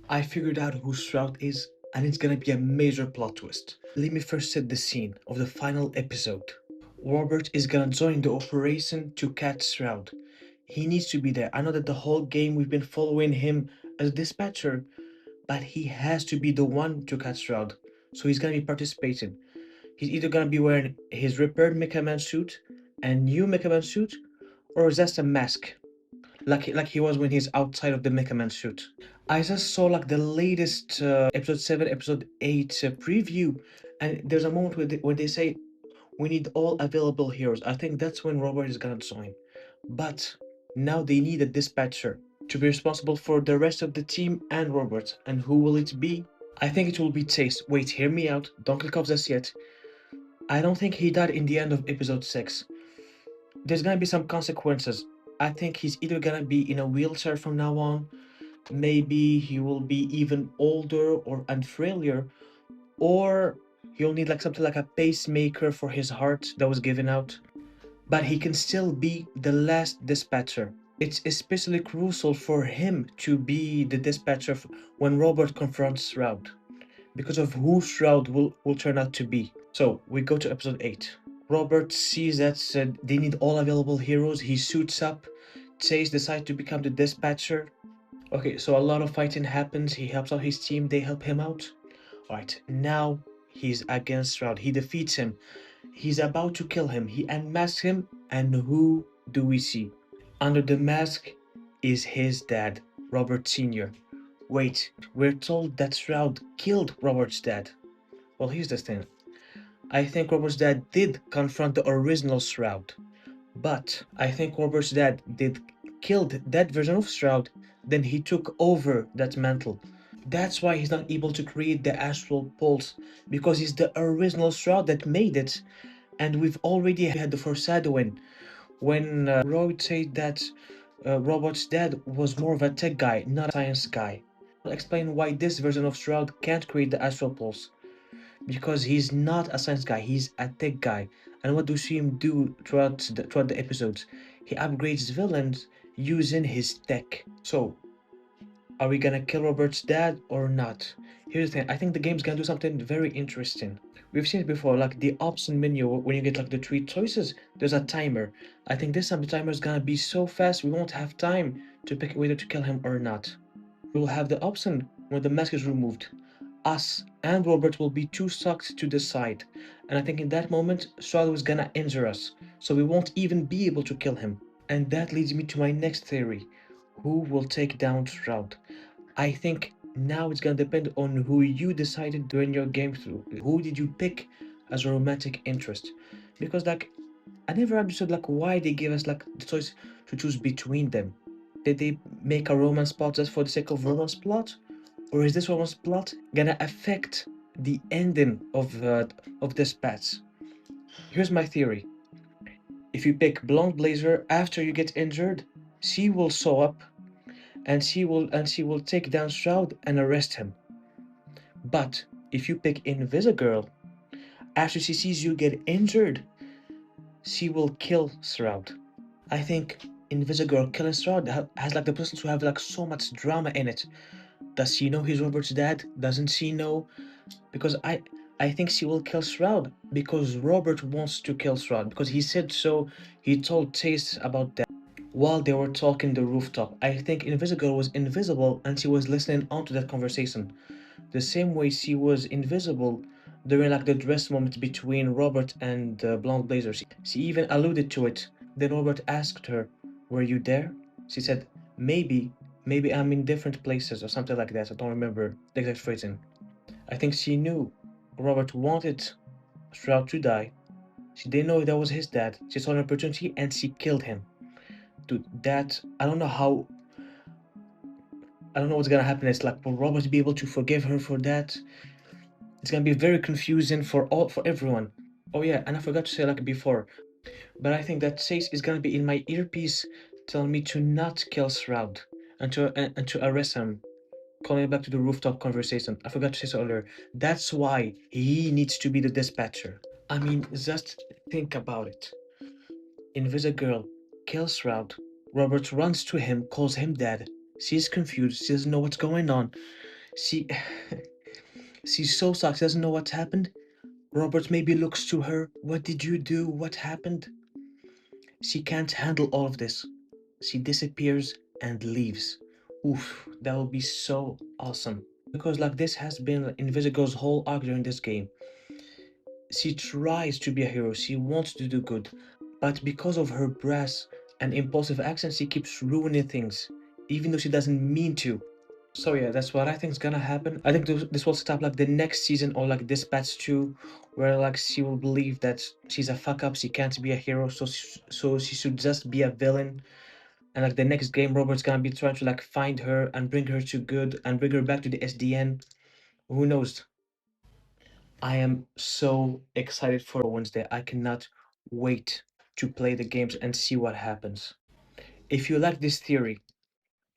I figured out who Shroud is, and it's gonna be a major plot twist. Let me first set the scene of the final episode. Robert is gonna join the operation to catch Shroud. He needs to be there. I know that the whole game we've been following him as a dispatcher, but he has to be the one to catch Shroud. So he's gonna be participating. He's either gonna be wearing his repaired Mecha Man suit and new Mecha Man suit, or just a mask, like he was when he's outside of the Mecha Man suit. I just saw like the latest episode 7, episode 8 preview, and there's a moment where they say we need all available heroes. I think that's when Robert is gonna join. But now they need a dispatcher to be responsible for the rest of the team and Robert. And who will it be? I think it will be Chase. Wait, hear me out. Don't click off this yet. I don't think he died in the end of episode 6. There's gonna be some consequences. I think he's either gonna be in a wheelchair from now on, maybe he will be even older or unfamiliar, or he'll need like something like a pacemaker for his heart that was given out. But he can still be the last dispatcher. It's especially crucial for him to be the dispatcher when Robert confronts Shroud, because of who Shroud will turn out to be. So we go to episode 8. Robert sees that they need all available heroes. He suits up. Chase decides to become the dispatcher. Okay, so a lot of fighting happens. He helps out his team. They help him out. Alright, now he's against Shroud. He defeats him. He's about to kill him. He unmasks him, and who do we see? Under the mask is his dad, Robert Sr. Wait, we're told that Shroud killed Robert's dad. Well, here's the thing. I think Robert's dad did confront the original Shroud, but I think Robert's dad did killed that version of Shroud, then he took over that mantle. That's why he's not able to create the astral pulse, because he's the original Shroud that made it. And we've already had the foreshadowing when Roy said that Robert's dad was more of a tech guy, not a science guy. I'll explain why this version of Shroud can't create the astral pulse. Because he's not a science guy, he's a tech guy. And what do we see him do throughout the episodes? He upgrades villains using his tech. So, are we gonna kill Robert's dad or not? Here's the thing, I think the game's gonna do something very interesting. We've seen it before, like the option menu, when you get like the 3 choices, there's a timer. I think this time the timer is gonna be so fast we won't have time to pick whether to kill him or not. We will have the option when the mask is removed. Us and Robert will be too sucked to decide. And I think in that moment, Shroud is gonna injure us, so we won't even be able to kill him. And that leads me to my next theory. Who will take down Shroud? I think now it's gonna depend on who you decided during your game through. Who did you pick as a romantic interest? Because like I never understood like why they gave us like the choice to choose between them. Did they make a romance plot just for the sake of romance plot? Or is this romance plot gonna affect the ending of this patch? Here's my theory. If you pick Blonde Blazer after you get injured, she will show up and she will take down Shroud and arrest him. But if you pick Invisigirl, after she sees you get injured, she will kill Shroud. I think Invisigirl killing Shroud has like the potential to have like so much drama in it. Does she know he's Robert's dad? Doesn't she know? Because I think she will kill Shroud because Robert wants to kill Shroud because he said so. He told Chase about that while they were talking the rooftop. I think Invisigirl was invisible and she was listening onto that conversation. The same way she was invisible during like the dress moment between Robert and Blonde Blazer. She even alluded to it. Then Robert asked her, "Were you there?" She said, maybe I'm in different places or something like that. I don't remember the exact phrasing. I think she knew Robert wanted Shroud to die. She didn't know that was his dad. She saw an opportunity and she killed him. Dude, that I don't know what's gonna happen. It's like, will Robert be able to forgive her for that? It's gonna be very confusing for everyone. Oh yeah, and I forgot to say like before, but I think that Chase is gonna be in my earpiece telling me to not kill Shroud and to arrest him. Calling back to the rooftop conversation. I forgot to say so earlier. That's why he needs to be the dispatcher. I mean, just think about it. Invisigirl kills Shroud. Robert runs to him, calls him dad. She's confused. She doesn't know what's going on. She she's so shocked, doesn't know what's happened. Robert maybe looks to her. What did you do? What happened? She can't handle all of this. She disappears and leaves. Oof, that would be so awesome. Because like this has been Invisigo's whole arc during this game. She tries to be a hero, she wants to do good, but because of her brass and impulsive actions, she keeps ruining things, even though she doesn't mean to. So yeah, that's what I think is gonna happen. I think this will stop like the next season or like this patch 2, where like she will believe that she's a fuck up, she can't be a hero, so she should just be a villain. And like the next game, Robert's gonna be trying to like find her and bring her to good and bring her back to the SDN. Who knows? I am so excited for Wednesday. I cannot wait to play the games and see what happens. If you like this theory,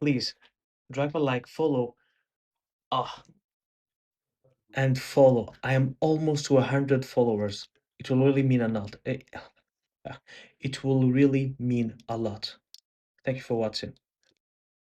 please drop a like, follow, ah, and follow. I am almost to 100 followers. It will really mean a lot. It will really mean a lot. Thank you for watching.